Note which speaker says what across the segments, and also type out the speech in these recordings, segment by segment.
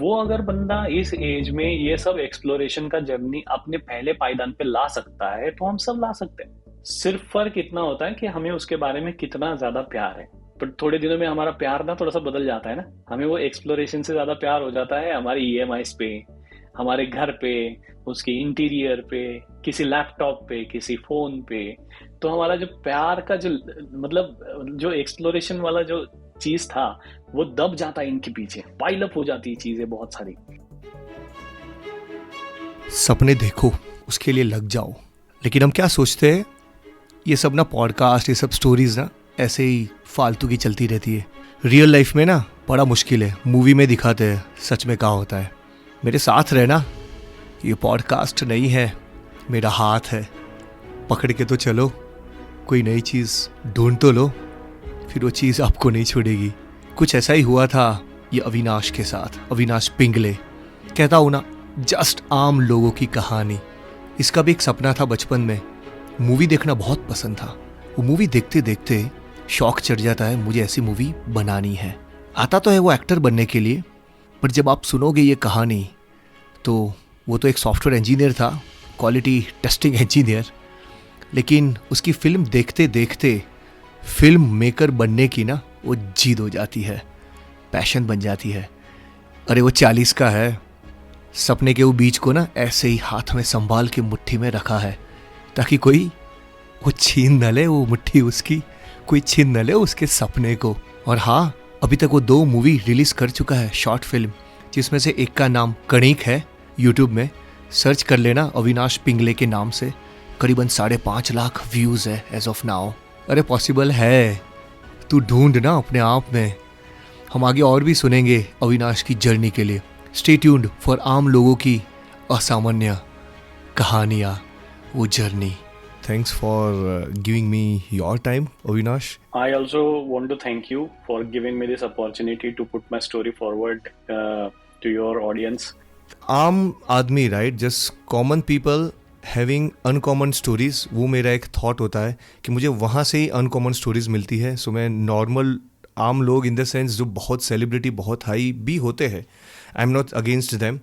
Speaker 1: वो अगर बंदा इस एज में ये सब एक्सप्लोरेशन का जर्नी अपने पहले पायदान पे ला सकता है तो हम सब ला सकते हैं। सिर्फ फर्क इतना होता है कि हमें उसके बारे में कितना ज्यादा प्यार है। पर थोड़े दिनों में हमारा प्यार ना थोड़ा सा बदल जाता है ना, हमें वो एक्सप्लोरेशन से ज्यादा प्यार हो जाता है हमारी ईएमआईज पे, हमारे घर पे, उसके इंटीरियर पे, किसी लैपटॉप पे, किसी फोन पे। तो हमारा जो प्यार का जो मतलब जो एक्सप्लोरेशन वाला जो चीज था वो दब जाता है, इनके पीछे पाइल अप हो जाती है चीजें बहुत सारी।
Speaker 2: सपने देखो, उसके लिए लग जाओ। लेकिन हम क्या सोचते हैं, ये सब ना पॉडकास्ट, ये सब स्टोरीज ना ऐसे ही फालतू की चलती रहती है। रियल लाइफ में ना बड़ा मुश्किल है, मूवी में दिखाते हैं, सच में क्या होता है। मेरे साथ रहना, ये पॉडकास्ट नहीं है, मेरा हाथ है, पकड़ के तो चलो। कोई नई चीज़ ढूंढ तो लो, फिर वो चीज़ आपको नहीं छोड़ेगी। कुछ ऐसा ही हुआ था ये अविनाश के साथ। अविनाश पिंगले कहता हूँ ना, जस्ट आम लोगों की कहानी। इसका भी एक सपना था बचपन में, मूवी देखना बहुत पसंद था। वो मूवी देखते देखते शौक चढ़ जाता है, मुझे ऐसी मूवी बनानी है। आता तो है वो एक्टर बनने के लिए, पर जब आप सुनोगे ये कहानी तो वो तो एक सॉफ्टवेयर इंजीनियर था, क्वालिटी टेस्टिंग इंजीनियर, लेकिन उसकी फिल्म देखते देखते फिल्म मेकर बनने की ना वो जिद हो जाती है, पैशन बन जाती है। अरे वो 40 का है, सपने के वो बीज को ना ऐसे ही हाथ में संभाल के मुट्ठी में रखा है ताकि कोई वो छीन न ले, वो मुट्ठी उसकी कोई छीन न ले उसके सपने को। और हाँ, अभी तक वो 2 मूवी रिलीज कर चुका है, शॉर्ट फिल्म, जिसमें से एक का नाम कणिक है। यूट्यूब में सर्च कर लेना अविनाश पिंगले के नाम से। करीबन 5.5 लाख व्यूज है एज ऑफ नाउ। अरे पॉसिबल है, तू ढूंढ ना अपने आप में। हम आगे और भी सुनेंगे अविनाश की जर्नी के लिए। स्टे ट्यून्ड फॉर आम लोगों की असामान्य कहानियाँ, वो journey. Thanks for giving me your time Avinash.
Speaker 1: I also want to thank you for giving me this opportunity to put my story forward to your audience.
Speaker 2: आम आदमी, right, just common people having uncommon stories, वो मेरा एक thought होता है कि मुझे वहाँ से ही अनकॉमन स्टोरीज मिलती है। सो मैं नॉर्मल आम लोग इन द सेंस जो बहुत सेलिब्रिटी, बहुत हाई भी होते हैं, I am not against them,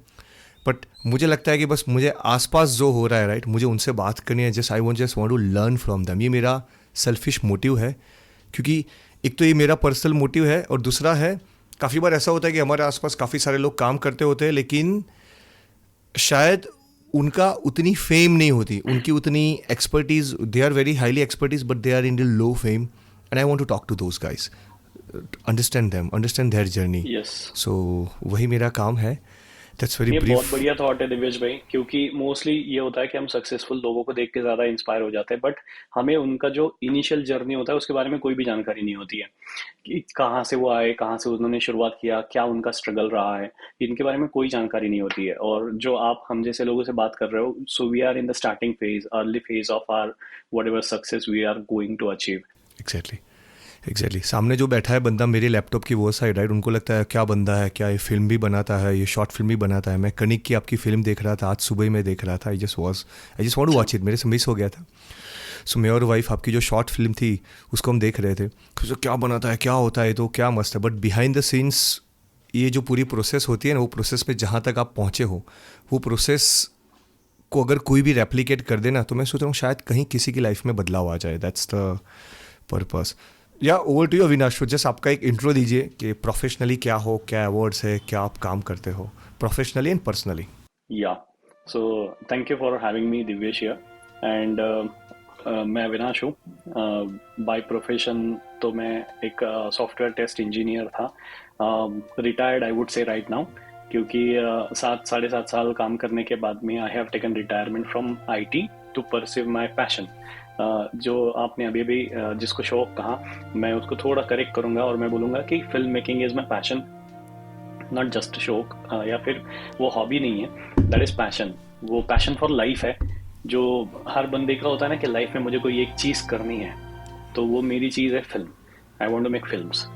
Speaker 2: but मुझे लगता है कि बस मुझे आसपास जो हो रहा है, राइट, मुझे उनसे बात करनी है। Just I want to learn from them. ये मेरा सेल्फिश मोटिव है, क्योंकि एक तो ये मेरा पर्सनल मोटिव है, और दूसरा है, काफ़ी बार ऐसा होता है कि हमारे आसपास काफ़ी सारे लोग काम करते होते हैं, लेकिन शायद उनका उतनी फेम नहीं होती, उनकी उतनी expertise, they are very highly expertise but they are in the low fame, and I want to talk to those guys, understand them, understand their journey.
Speaker 1: Yes.
Speaker 2: So वही मेरा काम है। दैट्स वेरी
Speaker 1: ये बहुत
Speaker 2: ब्रीफ।
Speaker 1: बढ़िया thought है दिव्यज भाई, क्योंकि मोस्टली ये होता है कि हम सक्सेसफुल लोगों को देख के ज्यादा इंस्पायर हो जाते हैं, बट हमें उनका जो इनिशियल जर्नी होता है उसके बारे में कोई भी जानकारी नहीं होती है कि कहाँ से वो आए, कहाँ से उन्होंने शुरुआत किया, क्या उनका स्ट्रगल रहा है, इनके बारे में कोई जानकारी नहीं होती है। और जो आप हम जैसे लोगों से बात कर रहे हो, so we are in the starting phase, early phase of our whatever success we are going to achieve.
Speaker 2: Exactly, exactly. सामने जो बैठा है बंदा मेरे लैपटॉप की वो साइड, राइट, उनको लगता है क्या बंदा है, क्या ये फिल्म भी बनाता है, ये शॉर्ट फिल्म भी बनाता है। मैं कनिक की आपकी फिल्म देख रहा था, आज सुबह ही मैं देख रहा था। I just want to watch it, मेरे से मिस हो गया था। सो मैं और वाइफ, आपकी जो शॉर्ट फिल्म थी उसको हम देख रहे थे। तो क्या बनाता है, क्या होता है, तो क्या मस्त है। बट बिहाइंड द सीन्स ये जो पूरी प्रोसेस होती है ना, वो प्रोसेस में जहाँ तक आप पहुँचे हो, वो प्रोसेस को अगर कोई भी रेप्लिकेट कर देना, तो मैं सोच रहा हूँ शायद कहीं किसी की लाइफ में बदलाव आ जाए। That's the purpose. Yeah over to you Avinash, just आपका एक इंट्रो दीजिए कि प्रोफेशनली क्या हो, क्या अवार्ड्स है, क्या आप काम करते हो professionally and personally.
Speaker 1: Yeah so thank you for having me Divyesh here. And मैं अविनाश हूँ। बाय प्रोफेशन तो मैं एक सॉफ्टवेयर टेस्ट इंजीनियर था, retired I would say right now, क्योंकि 7 साढ़े 7 साल काम करने के बाद में I have taken retirement from IT to pursue my passion. जो आपने अभी भी जिसको शौक कहा, मैं उसको थोड़ा करेक्ट करूंगा और मैं बोलूंगा कि film making is my passion, not just शौक, या फिर वो हॉबी नहीं है, दैट इज पैशन। वो पैशन फॉर लाइफ है, जो हर बंदे का होता है ना कि लाइफ में मुझे कोई एक चीज़ करनी है, तो वो मेरी चीज़ है film. I want to make films.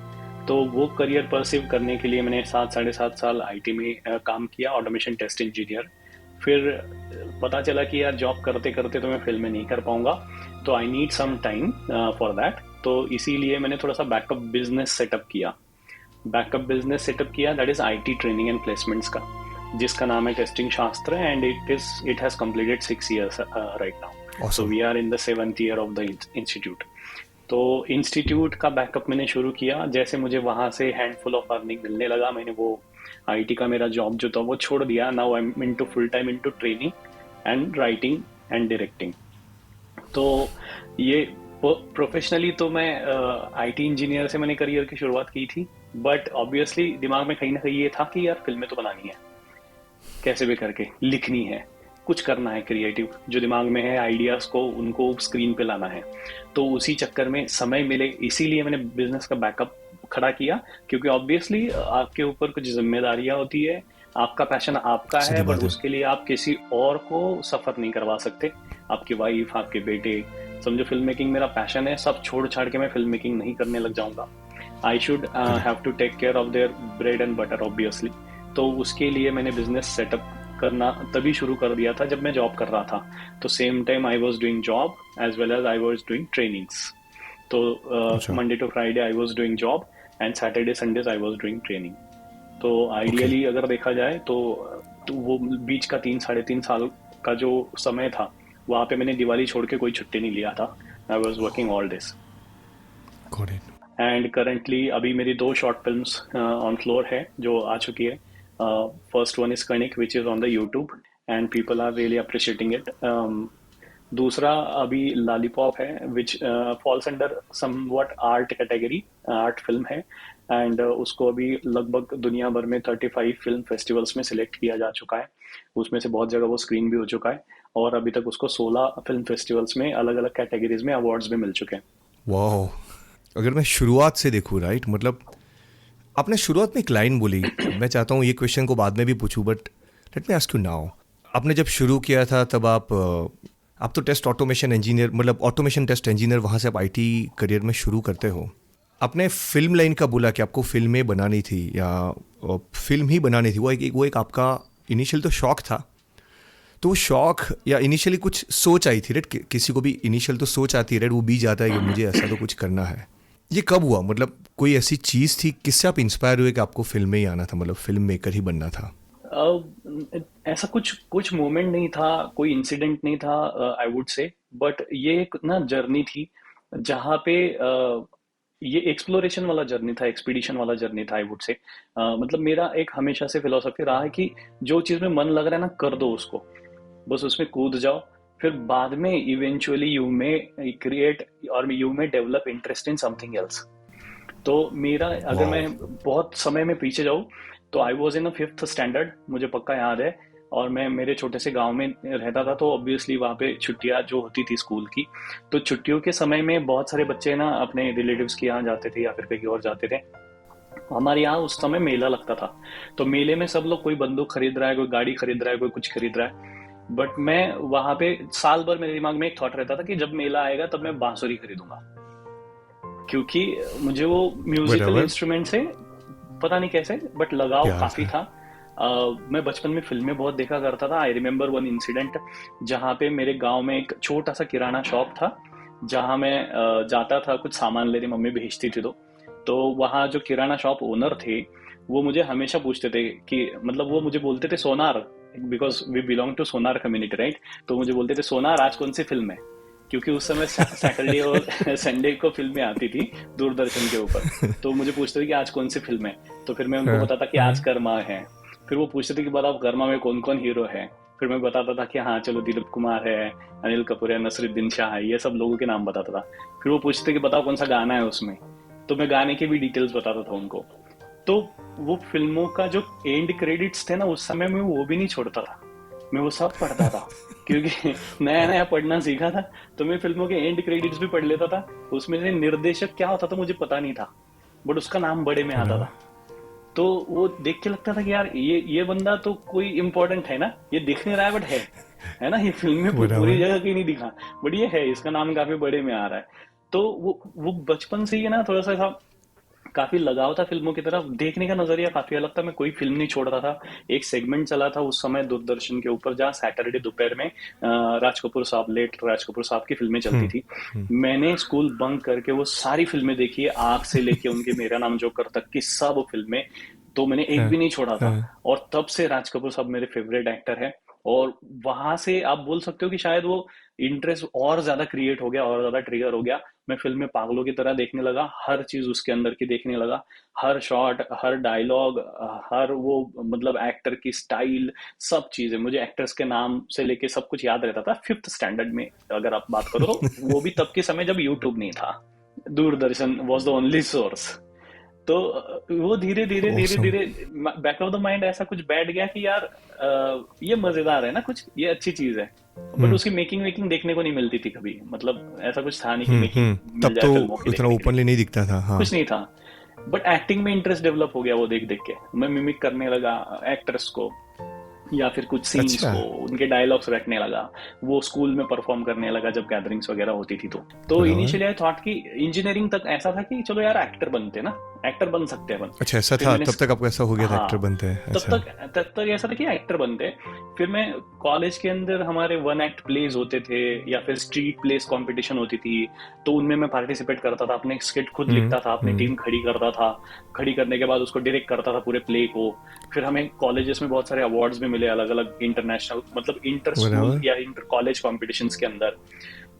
Speaker 1: तो वो करियर परसीव करने के लिए मैंने 7 साढ़े 7 साल आईटी में काम किया, ऑटोमेशन टेस्ट इंजीनियर। फिर पता चला कि यार जॉब करते करते तो मैं फिल्में नहीं कर पाऊंगा, तो I need some time for that. तो इसीलिए मैंने थोड़ा सा बैकअप बिजनेस सेटअप किया। बैकअप बिजनेस सेटअप किया, that is IT training and placements का, जिसका नाम है testing Shastra, and it has completed 6 years right now. So
Speaker 2: awesome.
Speaker 1: We are in the 7th year of the institute. तो institute का backup मैंने शुरू किया। जैसे मुझे वहां से हैंडफुल ऑफ अर्निंग मिलने लगा, मैंने वो आईटी का मेरा जॉब जो था वो छोड़ दिया। Now I am into full time into training and writing and directing. तो ये प्रोफेशनली तो मैं आईटी इंजीनियर से मैंने करियर की शुरुआत की थी, बट ऑब्वियसली दिमाग में कहीं ना कहीं ये था कि यार फिल्में तो बनानी है, कैसे भी करके लिखनी है, कुछ करना है क्रिएटिव, जो दिमाग में है आइडियाज को उनको स्क्रीन पे लाना है। तो उसी चक्कर में समय मिले, इसीलिए मैंने बिजनेस का बैकअप खड़ा किया, क्योंकि ऑब्वियसली आपके ऊपर कुछ जिम्मेदारियां होती है, आपका पैशन आपका
Speaker 2: सीधी
Speaker 1: है, बट
Speaker 2: बात है.
Speaker 1: उसके लिए आप किसी और को सफर नहीं करवा सकते। आपकी वाइफ, आपके बेटे, समझो फिल्म मेकिंग मेरा पैशन है, सब छोड़ छाड़ के मैं फिल्म मेकिंग नहीं करने लग जाऊंगा। I should have to take care of their bread and butter obviously. तो उसके लिए मैंने बिजनेस सेटअप करना तभी शुरू कर दिया था जब मैं जॉब कर रहा था। तो same time I was doing job as well as I was doing trainings. तो
Speaker 2: अच्छा.
Speaker 1: Monday to Friday I was doing job and Saturday Sundays I was doing training. तो आइडियली अगर देखा जाए तो वो बीच का 3 साढ़े 3 साल का जो समय था, वहाँ पे मैंने दिवाली छोड़ के कोई छुट्टी नहीं लिया था। I was working all days.
Speaker 2: Got it.
Speaker 1: And currently अभी मेरी 2 शॉर्ट फिल्म्स ऑन फ्लोर है जो आ चुकी है। फर्स्ट वन इज कनिक which is on the YouTube and people are really appreciating it. दूसरा अभी लॉलीपॉप है which falls under somewhat art category, art film है, एंड उसको अभी लगभग दुनिया भर में 35 फिल्म फेस्टिवल्स में सिलेक्ट किया जा चुका है। उसमें से बहुत जगह वो स्क्रीन भी हो चुका है, और अभी तक उसको 16 फिल्म फेस्टिवल्स में अलग अलग कैटेगरीज में अवार्ड्स भी मिल चुके हैं।
Speaker 2: वाह. अगर मैं शुरुआत से देखूँ, राइट, मतलब आपने शुरुआत में एक लाइन बोली, मैं चाहता हूँ ये क्वेश्चन को बाद में भी पूछूं, but let me ask you now. आपने जब शुरू किया था तब आप तो टेस्ट ऑटोमेशन इंजीनियर, मतलब ऑटोमेशन टेस्ट इंजीनियर, वहाँ से आप आईटी करियर में शुरू करते हो. आपने फिल्म लाइन का बोला कि आपको फिल्में बनानी थी या फिल्म ही बनानी थी, वो एक आपका इनिशियल तो शौक था. तो वो शौक या इनिशियली कुछ सोच आई थी, राइट? किसी को भी इनिशियल तो सोच आती है, राइट? वो बीज आता है कि मुझे ऐसा तो कुछ करना है. ये कब हुआ? मतलब कोई ऐसी चीज़ थी, किससे आप इंस्पायर हुए कि आपको फिल्म में ही आना था, मतलब फिल्म मेकर ही बनना था?
Speaker 1: ऐसा कुछ मोमेंट नहीं था, कोई इंसिडेंट नहीं था आई वुड से, बट ये एक ना जर्नी थी जहाँ पे ये एक्सप्लोरेशन वाला जर्नी था, एक्सपीडिशन वाला जर्नी था आई वुड से। मतलब मेरा एक हमेशा से फिलोसफी रहा है कि जो चीज़ में मन लग रहा है ना, कर दो उसको, बस उसमें कूद जाओ, फिर बाद में इवेंचुअली यू मे क्रिएट और you may develop interest in something else. तो मेरा अगर
Speaker 2: वाह.
Speaker 1: मैं बहुत समय में पीछे जाऊँ तो I was in a 5th standard, मुझे पक्का याद है, और मैं मेरे छोटे से गांव में रहता था। तो ऑब्वियसली वहाँ पे छुट्टियाँ जो होती थी स्कूल की, तो छुट्टियों के समय में बहुत सारे बच्चे ना अपने रिलेटिव्स के यहाँ जाते थे या फिर कहीं और जाते थे। हमारे यहाँ उस समय मेला लगता था, तो मेले में सब लोग, कोई बंदूक खरीद रहा है, कोई गाड़ी खरीद रहा है, कोई कुछ खरीद रहा है, बट मैं वहां पे साल भर मेरे दिमाग में एक थॉट रहता था कि जब मेला आएगा तब मैं बांसुरी खरीदूंगा, क्योंकि मुझे वो म्यूजिकल
Speaker 2: बराबर.
Speaker 1: इंस्ट्रूमेंट से पता नहीं कैसे बट लगाव
Speaker 2: क्या
Speaker 1: काफी
Speaker 2: है?
Speaker 1: था। मैं बचपन में फिल्में बहुत देखा करता था। आई रिमेम्बर वन इंसिडेंट जहाँ पे मेरे गांव में एक छोटा सा किराना शॉप था, जहाँ मैं जाता था कुछ सामान लेने, मम्मी भेजती थी। तो वहाँ जो किराना शॉप ओनर थे वो मुझे हमेशा पूछते थे कि, मतलब वो मुझे बोलते थे Sonar, because we belong to Sonar community right. तो मुझे बोलते थे सोनार आज कौन सी फिल्म है, क्योंकि उस समय सैटरडे और संडे को फिल्में आती थी दूरदर्शन के ऊपर। तो मुझे पूछते थे कि आज कौन सी फिल्म है, तो फिर मैं उनको
Speaker 2: हाँ,
Speaker 1: बताता कि आज
Speaker 2: हाँ.
Speaker 1: कर्मा है। फिर वो पूछते थे कि बताओ कर्मा में कौन कौन हीरो है, फिर मैं बताता था कि हाँ चलो दिलीप कुमार है, अनिल कपूर है, नसरुद्दीन शाह है, ये सब लोगों के नाम बताता था। फिर वो पूछते थे कि बताओ कौन सा गाना है उसमें, तो मैं गाने की भी डिटेल्स बताता था उनको। तो वो फिल्मों का जो एंड क्रेडिट्स थे ना, उस समय में वो भी नहीं छोड़ता था, मैं वो सब पढ़ता था, क्योंकि नया नया पढ़ना सीखा था। तो मैं फिल्मों के एंड क्रेडिट्स भी पढ़ लेता था। उसमें से निर्देशक क्या होता था मुझे पता नहीं था, बट उसका नाम बड़े में आता
Speaker 2: बराबर.
Speaker 1: था। तो वो देख के लगता था कि यार ये बंदा तो कोई इम्पोर्टेंट है ना, ये दिख नहीं रहा है बट है ना, ये फिल्म में पूरी
Speaker 2: बराबर.
Speaker 1: जगह की नहीं दिखा, बट ये है, इसका नाम काफी बड़े में आ रहा है। तो वो बचपन से ही ना थोड़ा सा काफी लगाव था फिल्मों की तरफ, देखने का नजरिया काफी अलग था, मैं कोई फिल्म नहीं छोड़ता था। एक सेगमेंट चला था उस समय दूरदर्शन के ऊपर जहाँ सैटरडे दोपहर में राज कपूर साहब, लेट राज कपूर साहब की फिल्में चलती
Speaker 2: हम्म
Speaker 1: थी।
Speaker 2: हम्म,
Speaker 1: मैंने स्कूल बंक करके वो सारी फिल्में देखी है, आग से लेके उनके मेरा नाम जोकर तक की सब फिल्में, तो मैंने एक
Speaker 2: हाँ
Speaker 1: भी नहीं छोड़ा था।
Speaker 2: हाँ।
Speaker 1: और तब से राज कपूर साहब मेरे फेवरेट एक्टर है। और वहां से आप बोल सकते हो कि शायद वो इंटरेस्ट और ज्यादा क्रिएट हो गया, और ज्यादा ट्रिगर हो गया। मैं फिल्म में पागलों की तरह देखने लगा, हर चीज उसके अंदर की देखने लगा, हर शॉट, हर डायलॉग, हर वो मतलब एक्टर की स्टाइल, सब चीजें मुझे एक्टर्स के नाम से लेके सब कुछ याद रहता था। फिफ्थ स्टैंडर्ड में अगर आप बात करो तो, वो भी तब के समय जब यूट्यूब नहीं था, Doordarshan was the only source. तो वो धीरे धीरे धीरे
Speaker 2: ऑसम।
Speaker 1: धीरे बैक ऑफ द माइंड ऐसा कुछ बैठ गया कि यार ये मजेदार है ना, कुछ ये अच्छी चीज है। बट
Speaker 2: हम्म
Speaker 1: उसकी मेकिंग वेकिंग देखने को नहीं मिलती थी कभी, मतलब ऐसा कुछ था नहीं कि मेकिंग मिल
Speaker 2: तब
Speaker 1: जाए
Speaker 2: तो
Speaker 1: फिल्मों की
Speaker 2: इतना
Speaker 1: देखने के लिए,
Speaker 2: ओपनली नहीं दिखता था, हाँ।
Speaker 1: कुछ नहीं था। बट एक्टिंग में इंटरेस्ट डेवलप हो गया वो देख देख के, मैं मिमिक करने लगा एक्टर्स को, या फिर कुछ सीन्स
Speaker 2: अच्छा।
Speaker 1: को, उनके डायलॉग्स रटने लगा। वो स्कूल में परफॉर्म करने लगा जब गैदरिंग्स वगैरह होती थी। तो
Speaker 2: बराबर।
Speaker 1: इनिशियली आई थॉट कि इंजीनियरिंग तक ऐसा था कि चलो यार एक्टर बनते ना, एक्टर बन सकते हैं अपन।
Speaker 2: अच्छा, ऐसा
Speaker 1: फिर
Speaker 2: था
Speaker 1: मैंने,
Speaker 2: तब तक आपको, ऐसा हो गया था एक्टर
Speaker 1: हाँ,
Speaker 2: बनते हैं,
Speaker 1: तब
Speaker 2: अच्छा।
Speaker 1: तक तब तक ऐसा था कि एक्टर बनते हैं। फिर मैं कॉलेज के अंदर हमारे वन एक्ट प्लेज होते थे, या फिर स्ट्रीट प्लेस कंपटीशन होती थी, तो उनमें मैं पार्टिसिपेट करता था, अपने स्किट खुद लिखता था, अपनी टीम खड़ी करता था, खड़ी करने के बाद उसको डायरेक्ट करता था पूरे प्ले को। फिर हमें कॉलेजेस में बहुत सारे अवार्ड्स भी मिले, अलग अलग इंटरनेशनल, मतलब इंटर स्कूल
Speaker 2: बराबर।
Speaker 1: या इंटर कॉलेज कॉम्पिटिशन्स के अंदर।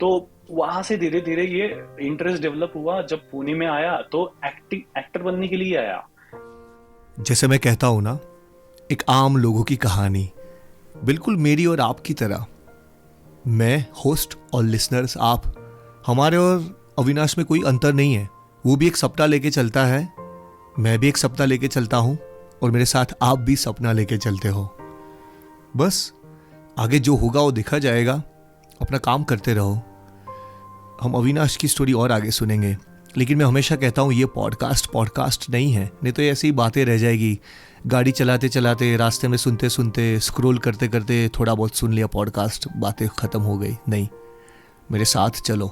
Speaker 1: तो वहां से धीरे धीरे ये इंटरेस्ट डेवलप हुआ। जब पुणे में आया तो एक्टिंग एक्टर बनने के लिए आया।
Speaker 2: जैसे मैं कहता हूँ ना, एक आम लोगों की कहानी, बिल्कुल मेरी और आपकी तरह। मैं होस्ट और लिसनर्स आप, हमारे और अविनाश में कोई अंतर नहीं है। वो भी एक सपना लेके चलता है, मैं भी एक सपना लेके चलता हूँ, और मेरे साथ आप भी सपना लेके चलते हो। बस आगे जो होगा वो देखा जाएगा, अपना काम करते रहो। हम अविनाश की स्टोरी और आगे सुनेंगे, लेकिन मैं हमेशा कहता हूँ ये पॉडकास्ट नहीं है, नहीं तो ये ऐसी ही बातें रह जाएगी। गाड़ी चलाते चलाते, रास्ते में सुनते सुनते, स्क्रॉल करते करते थोड़ा बहुत सुन लिया पॉडकास्ट, बातें ख़त्म हो गई। नहीं, मेरे साथ चलो,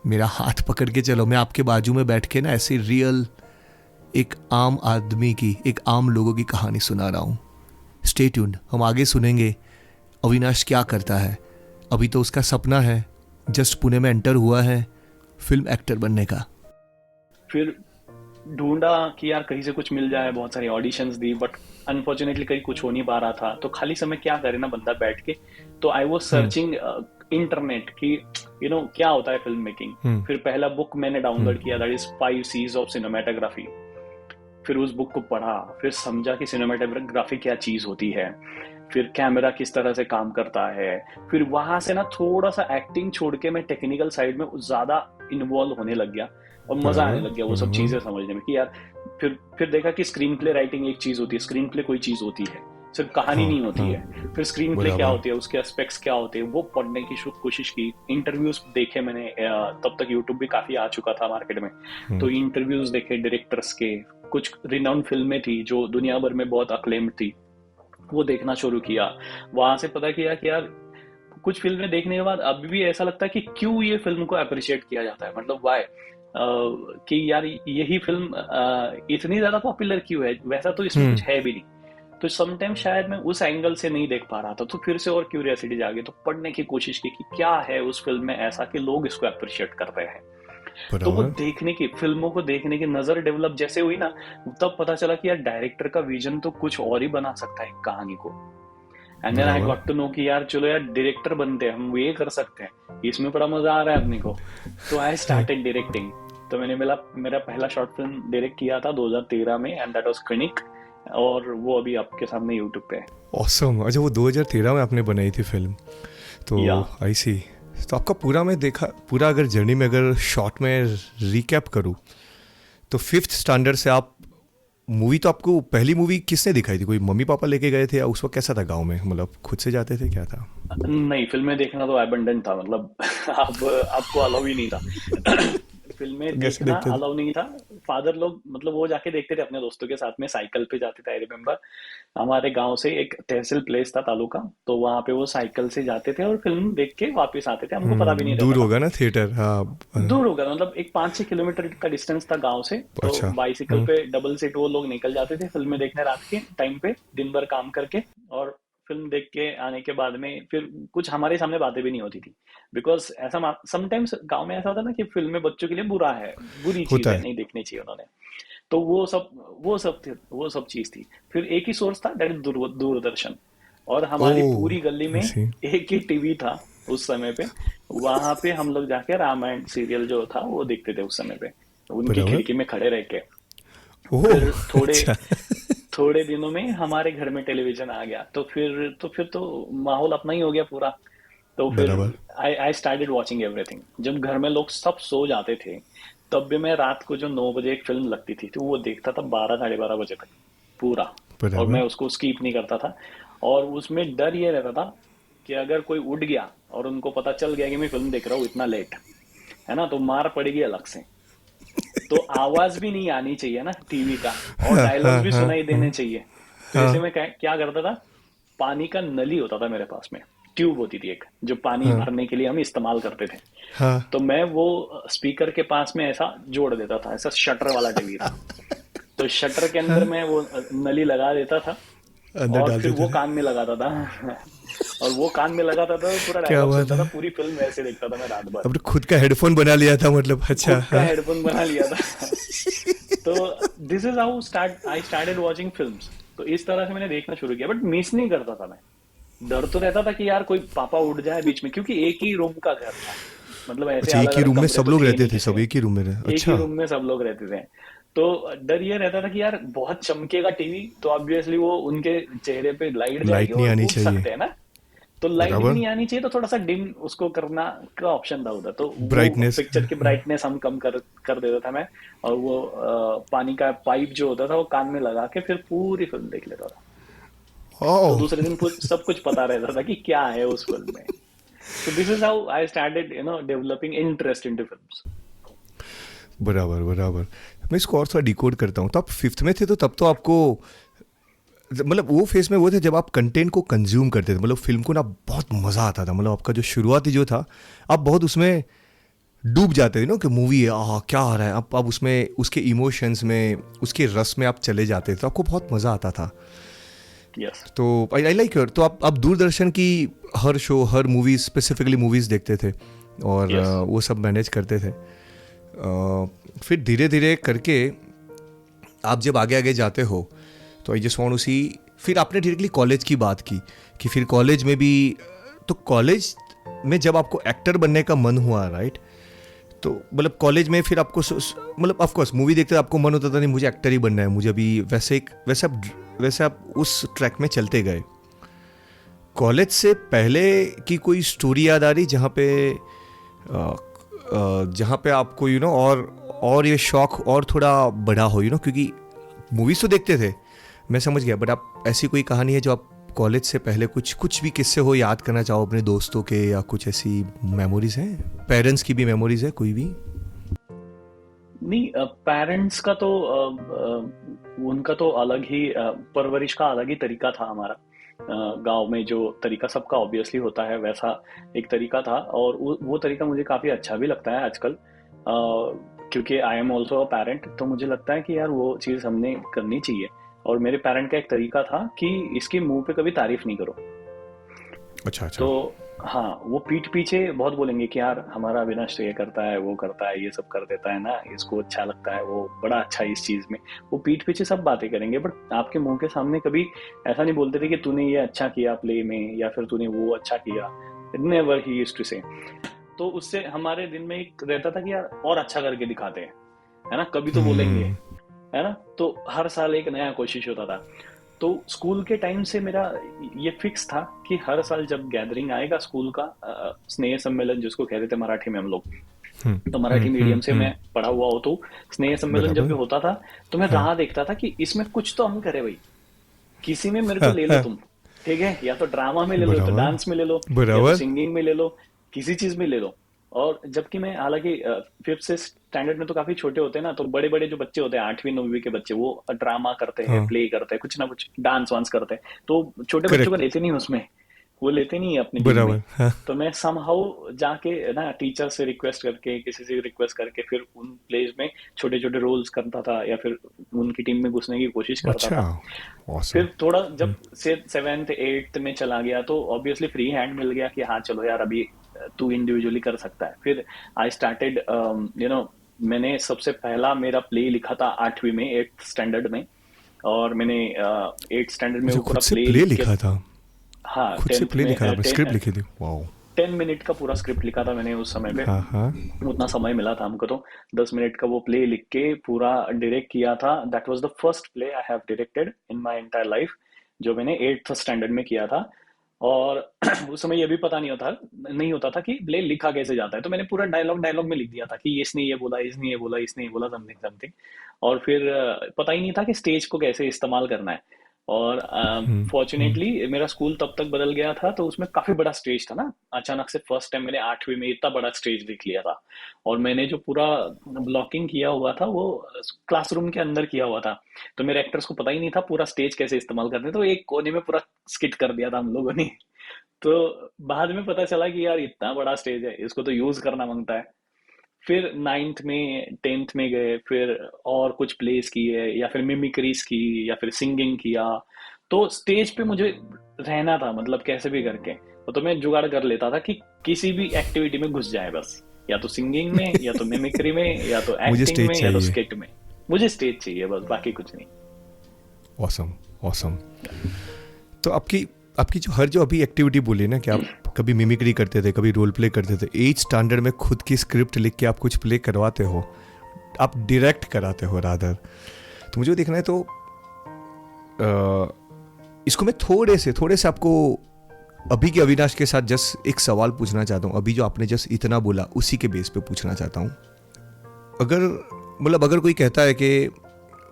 Speaker 2: मेरा हाथ पकड़ के चलो। मैं आपके बाजू में बैठ के ना ऐसे रियल एक आम आदमी की, एक आम लोगों की कहानी सुना रहा हूँ। स्टे ट्यून्ड, हम आगे सुनेंगे अविनाश क्या करता है। अभी तो उसका सपना है, जस्ट पुणे में एंटर हुआ है फिल्म एक्टर बनने का।
Speaker 1: फिर ढूंढा कि यार कहीं से कुछ मिल जाए, बहुत सारी ऑडिशंस दी, बट अनफॉर्चुनेटली कहीं कुछ हो नहीं पा रहा था। तो खाली समय क्या करे ना बंदा बैठ के, तो I was
Speaker 2: hmm
Speaker 1: searching internet कि क्या होता है फिल्म मेकिंग।
Speaker 2: हम्म
Speaker 1: फिर पहला बुक मैंने
Speaker 2: हम्म
Speaker 1: डाउनलोड किया, that is 5 C's of cinematography. फिर उस बुक को पढ़ा, फिर समझा कि सिनेमेटोग्राफी क्या चीज होती है, फिर कैमरा किस तरह से काम करता है। फिर वहां से ना थोड़ा सा एक्टिंग छोड़ के मैं टेक्निकल साइड में ज्यादा इन्वॉल्व होने लग गया, और मजा आने
Speaker 2: बराबर
Speaker 1: लग गया वो सब
Speaker 2: बराबर।
Speaker 1: चीजें समझने में कि यार। फिर देखा कि स्क्रीन प्ले राइटिंग एक चीज होती है, स्क्रीन प्ले कोई चीज होती है, सिर्फ कहानी
Speaker 2: हाँ
Speaker 1: नहीं होती
Speaker 2: हाँ,
Speaker 1: है। फिर स्क्रीन प्ले क्या
Speaker 2: बराबर।
Speaker 1: होती है, उसके एस्पेक्ट्स क्या होते हैं, वो पढ़ने की कोशिश की। इंटरव्यूज देखे मैंने, तब तक यूट्यूब भी काफी आ चुका था मार्केट में। तो
Speaker 2: हम्म
Speaker 1: इंटरव्यूज देखे डायरेक्टर्स के, कुछ रिनाउंड फिल्में थी जो दुनिया भर में बहुत अक्लेम्ड थी, वो देखना शुरू किया। वहां से पता किया कि यार कुछ फिल्में देखने के बाद अभी भी ऐसा लगता है कि क्यों ये फिल्म को अप्रिशिएट किया जाता है, मतलब वाई, कि यार यही फिल्म इतनी ज्यादा पॉपुलर क्यों है, वैसा तो इसमें कुछ
Speaker 2: हम्म
Speaker 1: है भी नहीं। तो समटाइम शायद मैं उस एंगल से नहीं देख पा रहा था, तो फिर से और क्यूरियोसिटी जागी, तो पढ़ने की कोशिश की कि क्या है उस फिल्म में ऐसा कि लोग इसको अप्रिशिएट कर रहे हैं। तो वो
Speaker 2: बराबर।
Speaker 1: देखने की, फिल्मों को देखने की नजर डेवलप जैसे हुई ना, तब पता चला कि यार डायरेक्टर का विजन तो कुछ और ही बना सकता है एक कहानी को। एंड देन आई
Speaker 2: बराबर।
Speaker 1: गॉट टू नो कि यार चलो यार डायरेक्टर बनते हैं, हम ये कर सकते हैं, इसमें बड़ा मजा आ रहा है अपने को। तो आई स्टार्टेड डायरेक्टिंग। तो मैंने मेरा पहला शॉर्ट फिल्म डायरेक्ट किया था 2013 में, एंड दैट वाज क्लिनिक, और वो अभी आपके सामने यूट्यूब पे है।
Speaker 2: ऑसम। अच्छा, वो 2013 में आपने बनाई थी फिल्म, तो
Speaker 1: या
Speaker 2: आई सी। तो आपका पूरा, मैं देखा पूरा, अगर जर्नी में अगर शॉर्ट में रिकैप करूँ, तो फिफ्थ स्टैंडर्ड से आप मूवी, तो आपको पहली मूवी किसने दिखाई थी? कोई मम्मी पापा लेके गए थे, या उस वक्त कैसा था गांव में, मतलब खुद से जाते थे, क्या था?
Speaker 1: नहीं, फिल्में देखना तो एबंडेंट था, मतलब अब आपको अलाउ ही नहीं था। फिल्में
Speaker 2: कैसे
Speaker 1: देखना
Speaker 2: देखते थे?
Speaker 1: अलाउ नहीं था। फादर लोग मतलब वो जाके देखते थे अपने दोस्तों के साथ में, साइकिल पे जाते थे। आई रिमेम्बर हमारे गांव से एक तहसील प्लेस था तालुका, तो वहां पे वो साइकिल से जाते थे और फिल्म देख के वापस आते थे, हमको पता भी नहीं
Speaker 2: दूर
Speaker 1: रहता था।
Speaker 2: होगा ना थिएटर, हाँ।
Speaker 1: दूर होगा, मतलब एक 5-6 किलोमीटर का डिस्टेंस था गांव से। तो
Speaker 2: अच्छा।
Speaker 1: बाइसिकल पे डबल सीट वो लोग निकल जाते थे फिल्में देखने रात के टाइम पे, दिन भर काम करके। और फिल्म देख के आने के बाद में फिर कुछ हमारे सामने बातें भी नहीं होती थी, बिकॉज ऐसा समटाइम्स गांव में ऐसा होता है ना कि फिल्में बच्चों के लिए बुरा है, बुरी चीज
Speaker 2: होता
Speaker 1: है,
Speaker 2: है।
Speaker 1: नहीं देखनी चाहिए उन्होंने। तो वो सब चीज थी। फिर एक ही सोर्स था, दैट इज दूरदर्शन। और हमारी
Speaker 2: ओह,
Speaker 1: पूरी गली में
Speaker 2: ऐसी।
Speaker 1: एक ही टीवी था उस समय पे। वहां पे हम लोग जाके रामायण सीरियल जो था वो देखते थे उस समय पे, उनकी
Speaker 2: बराबर।
Speaker 1: खिड़की में खड़े रह के।
Speaker 2: ओह,
Speaker 1: फिर थोड़े
Speaker 2: अच्छा।
Speaker 1: थोड़े दिनों में हमारे घर में टेलीविजन आ गया, तो फिर माहौल अपना ही हो गया पूरा। तो फिर
Speaker 2: बराबर।
Speaker 1: आई आई स्टार्टेड वॉचिंग एवरीथिंग। जब घर में लोग सब सो जाते थे, तब भी मैं रात को जो 9 बजे एक फिल्म लगती थी तो वो देखता था 12 साढ़े 12 बजे तक पूरा। और मैं
Speaker 2: बराबर।
Speaker 1: उसको स्किप नहीं करता था। और उसमें डर ये रहता था कि अगर कोई उठ गया और उनको पता चल गया कि मैं फिल्म देख रहा हूँ इतना लेट, है ना, तो मार पड़ेगी अलग से। तो आवाज भी नहीं आनी चाहिए ना टीवी का, और
Speaker 2: हाँ
Speaker 1: डायलॉग्स
Speaker 2: हाँ
Speaker 1: भी
Speaker 2: हाँ
Speaker 1: सुनाई देने चाहिए। तो
Speaker 2: हाँ
Speaker 1: इसे मैं क्या करता था, पानी का नली होता था मेरे पास में, ट्यूब होती थी एक जो पानी
Speaker 2: हाँ
Speaker 1: भरने के लिए हम इस्तेमाल करते थे।
Speaker 2: हाँ।
Speaker 1: तो मैं वो स्पीकर के पास में ऐसा जोड़ देता था, ऐसा शटर वाला टीवी था। तो शटर के अंदर मैं वो नली लगा देता था।
Speaker 2: अंदर
Speaker 1: और
Speaker 2: डाल
Speaker 1: फिर
Speaker 2: देते
Speaker 1: वो
Speaker 2: थे।
Speaker 1: कान में लगाता था और वो कान में लगाता था तो पूरा
Speaker 2: क्या
Speaker 1: डायलॉग
Speaker 2: बात
Speaker 1: सुनता था,
Speaker 2: है।
Speaker 1: पूरी फिल्म वैसे देखता था मैं रात भर।
Speaker 2: अपने खुद का हेडफोन बना लिया था मतलब, अच्छा,
Speaker 1: खुद का
Speaker 2: हाँ।
Speaker 1: हेडफोन बना लिया था तो this is how start I started watching films. तो इस तरह से मैंने देखना शुरू किया, बट मिस नहीं करता था मैं। डर तो रहता था कि यार कोई पापा उठ जाए बीच में, क्योंकि एक ही रूम का घर था, मतलब ऐसे
Speaker 2: अच्छा, एक
Speaker 1: अलग
Speaker 2: ही
Speaker 1: अलग
Speaker 2: रूम में
Speaker 1: कमरे
Speaker 2: सब
Speaker 1: तो
Speaker 2: लोग
Speaker 1: थे
Speaker 2: रहते
Speaker 1: नहीं
Speaker 2: थे,
Speaker 1: किसी
Speaker 2: सब
Speaker 1: में।
Speaker 2: एक ही रूम में रहे,
Speaker 1: एक ही
Speaker 2: अच्छा।
Speaker 1: रूम में सब लोग रहते थे। तो डर ये रहता था कि यार बहुत चमकेगा टीवी तो ऑब्वियसली वो उनके चेहरे पे लाइट जाएगी
Speaker 2: लाइट नहीं
Speaker 1: और
Speaker 2: आनी
Speaker 1: उठ
Speaker 2: चाहिए।
Speaker 1: सकते हैं ना। तो लाइट भी
Speaker 2: बराबर।
Speaker 1: नहीं आनी चाहिए, तो थोड़ा सा डिम उसको करना का ऑप्शन था उधर, तो वो
Speaker 2: ब्राइटनेस।
Speaker 1: पिक्चर की ब्राइटनेस हम कम कर देता था मैं। और वो पानी का पाइप जो होता था वो कान में लगा के फिर पूरी फिल्म देख लेता था। तो
Speaker 2: ओह।
Speaker 1: दूसरे दिन सब कुछ पता रहता था कि क्या है उस फिल्म में। तो this is how I started developing interest into films.
Speaker 2: बराबर बराबर। मैं इसको और थोड़ा डिकोड करता हूँ, तो आप फिफ्थ में थे, तो तब तो आपको मतलब वो फेज में वो थे जब आप कंटेंट को कंज्यूम करते थे, मतलब फिल्म को ना बहुत मज़ा आता था, मतलब आपका जो शुरुआती जो था, आप बहुत उसमें डूब जाते थे ना कि मूवी है, आह क्या आ रहा है, आप उसमें उसके इमोशंस में, उसके रस में आप चले जाते थे, तो आपको बहुत मज़ा आता था।
Speaker 1: यस।
Speaker 2: तो आई आई लाइक योर, तो आप दूरदर्शन की हर शो, हर मूवीज, स्पेसिफिकली मूवीज़ देखते थे और
Speaker 1: यस।
Speaker 2: वो सब मैनेज करते थे। फिर धीरे धीरे करके आप जब आगे आगे जाते हो, तो आई जस्ट वांट टू सी, फिर आपने डायरेक्टली कॉलेज की बात की कि फिर कॉलेज में भी, तो कॉलेज में जब आपको एक्टर बनने का मन हुआ, राइट, तो मतलब कॉलेज में फिर आपको मतलब ऑफ कोर्स मूवी देखते आपको मन होता था नहीं मुझे एक्टर ही बनना है, मुझे अभी वैसे आप उस ट्रैक में चलते गए। कॉलेज से पहले की कोई स्टोरी याद आ रही जहाँ पे आपको और ये शौक और थोड़ा बड़ा हो, क्योंकि मूवीज तो देखते थे, मैं समझ गया, बट आप ऐसी कोई कहानी है जो आप कॉलेज से पहले कुछ भी किस्से हो याद करना चाहो अपने दोस्तों के, या कुछ ऐसी मेमोरीज हैं, पेरेंट्स की भी मेमोरीज है कोई भी?
Speaker 1: नहीं, पेरेंट्स का तो उनका तो अलग ही परवरिश का अलग ही तरीका था हमारा। गांव में जो तरीका सबका ऑब्वियसली होता है वैसा एक तरीका था, और वो तरीका मुझे काफी अच्छा भी लगता है आजकल। क्योंकि I am also a parent, तो मुझे लगता है कि यार वो चीज़ हमने करनी चाहिए। और मेरे पेरेंट का एक तरीका था कि इसके मुंह पे कभी तारीफ नहीं करो।
Speaker 2: अच्छा
Speaker 1: तो
Speaker 2: अच्छा।
Speaker 1: हाँ, वो पीठ पीछे बहुत बोलेंगे कि यार हमारा अविनाश तो ये करता है, वो करता है, ये सब कर देता है ना, इसको अच्छा लगता है, वो बड़ा अच्छा है इस चीज में। वो पीठ पीछे सब बातें करेंगे, बट आपके मुंह के सामने कभी ऐसा नहीं बोलते थे कि तूने ये अच्छा किया प्ले में, या फिर तूने वो अच्छा किया। नेवर ही यूज्ड टू से। तो उससे हमारे दिन में एक रहता था कि यार और अच्छा करके दिखाते हैं, है ना, कभी तो बोलेंगे,
Speaker 2: हम्म।
Speaker 1: है ना। तो हर साल एक नया कोशिश होता था। तो स्कूल के टाइम से मेरा ये फिक्स था कि हर साल जब गैदरिंग आएगा स्कूल का, स्नेह सम्मेलन जिसको कहते थे मराठी में हम लोग, तो मराठी मीडियम से मैं पढ़ा हुआ हो, तो स्नेह सम्मेलन जब भी
Speaker 2: बराबर।
Speaker 1: होता था तो मैं
Speaker 2: हाँ
Speaker 1: राह देखता था कि इसमें कुछ तो हम करें भाई, किसी में मेरे को
Speaker 2: हाँ
Speaker 1: ले लो
Speaker 2: हाँ।
Speaker 1: तुम। ठीक है, या तो ड्रामा में ले लो, या तो
Speaker 2: बराबर
Speaker 1: डांस में ले लो, या तो
Speaker 2: बराबर।
Speaker 1: सिंगिंग में ले लो, किसी चीज में ले लो। और जबकि मैं हालांकि फिफ्थ से स्टैंडर्ड में तो काफी छोटे होते हैं ना, तो बड़े बड़े जो बच्चे होते हैं 8वीं 9वीं के बच्चे, वो ड्रामा करते हैं,
Speaker 2: हाँ,
Speaker 1: प्ले करते हैं, कुछ ना कुछ डांस वांस करते हैं, तो छोटे बच्चों को
Speaker 2: करेक्ट,
Speaker 1: लेते नहीं उसमें, वो लेते नहीं है अपनी टीम में।
Speaker 2: बराबर, हाँ,
Speaker 1: तो मैं समहाउ जाके ना टीचर से रिक्वेस्ट करके, किसी से रिक्वेस्ट करके, फिर उन प्लेज में छोटे छोटे रोल्स करता था, या फिर उनकी टीम में घुसने की कोशिश करता
Speaker 2: अच्छा,
Speaker 1: था।
Speaker 2: ऑसम,
Speaker 1: फिर थोड़ा जब से सेवेंथ एट्थ में चला गया, तो ऑब्वियसली फ्री हैंड मिल गया कि हाँ चलो यार अभी तू इंडिविजुअली कर सकता है। फिर आई स्टार्टेड मैंने सबसे पहला मेरा प्ले लिखा था 8वीं में, 8th स्टैंडर्ड में। और मैंने 8th स्टैंडर्ड में
Speaker 2: अच्छा,
Speaker 1: वो
Speaker 2: खुद
Speaker 1: पूरा
Speaker 2: से
Speaker 1: प्ले
Speaker 2: प्ले
Speaker 1: लिख के,
Speaker 2: लिखा था,
Speaker 1: हाँ
Speaker 2: खुद से
Speaker 1: टेंथ
Speaker 2: प्ले
Speaker 1: में
Speaker 2: लिखा था आपने, स्क्रिप्ट लिखी थी, वाओ,
Speaker 1: 10 मिनट का पूरा स्क्रिप्ट लिखा था मैंने उस समय पे।
Speaker 2: हाँ, हाँ,
Speaker 1: उतना समय मिला था हमको, तो 10 मिनट का वो प्ले लिख के पूरा डायरेक्ट किया था। That was the first play I have directed in my entire life, जो मैंने 8th स्टैंडर्ड में किया था। और उस समय ये भी पता नहीं होता था कि प्ले लिखा कैसे जाता है, तो मैंने पूरा डायलॉग डायलॉग में लिख दिया था कि इसने ये बोला, इसने ये बोला, इसने ये बोला, समथिंग समथिंग। और फिर पता ही नहीं था कि स्टेज को कैसे इस्तेमाल करना है। और फॉर्चुनेटली मेरा स्कूल तब तक बदल गया था, तो उसमें काफी बड़ा स्टेज था ना। अचानक से फर्स्ट टाइम मैंने 8वीं में इतना बड़ा स्टेज देख लिया था। और मैंने जो पूरा ब्लॉकिंग किया हुआ था वो क्लासरूम के अंदर किया हुआ था। तो मेरे एक्टर्स को पता ही नहीं था पूरा स्टेज कैसे इस्तेमाल करते हैं, तो एक कोने में पूरा स्किट कर दिया था हम लोगों ने। तो बाद में पता चला कि यार इतना बड़ा स्टेज है, इसको तो यूज करना मांगता है। फिर 9th में 10th में गए, फिर और कुछ प्लेस किए, या फिर मिमिक्रीज की, या फिर सिंगिंग किया। तो स्टेज पे मुझे रहना था, मतलब कैसे भी करके। तो मैं जुगाड़ कर लेता था कि किसी भी एक्टिविटी में घुस जाए बस, या तो सिंगिंग में, या तो मिमिक्री में, या तो
Speaker 2: मुझे
Speaker 1: एक्टिंग
Speaker 2: स्टेज
Speaker 1: में, या तो
Speaker 2: चाहिए,
Speaker 1: स्किट में। मुझे स्टेज चाहिए बस, बाकी कुछ नहीं।
Speaker 2: Awesome, awesome. तो आपकी आपकी जो अभी एक्टिविटी बोली ना कि आप कभी मिमिक्री करते थे, कभी रोल प्ले करते थे, 8th स्टैंडर्ड में खुद की स्क्रिप्ट लिख के आप कुछ प्ले करवाते हो, आप डायरेक्ट कराते हो रादर, तो मुझे देखना है। तो इसको मैं थोड़े से आपको अभी के अविनाश के साथ जस्ट एक सवाल पूछना चाहता हूँ। अभी जो आपने जस्ट इतना बोला उसी के बेस पे पूछना चाहता हूँ। अगर कोई कहता है कि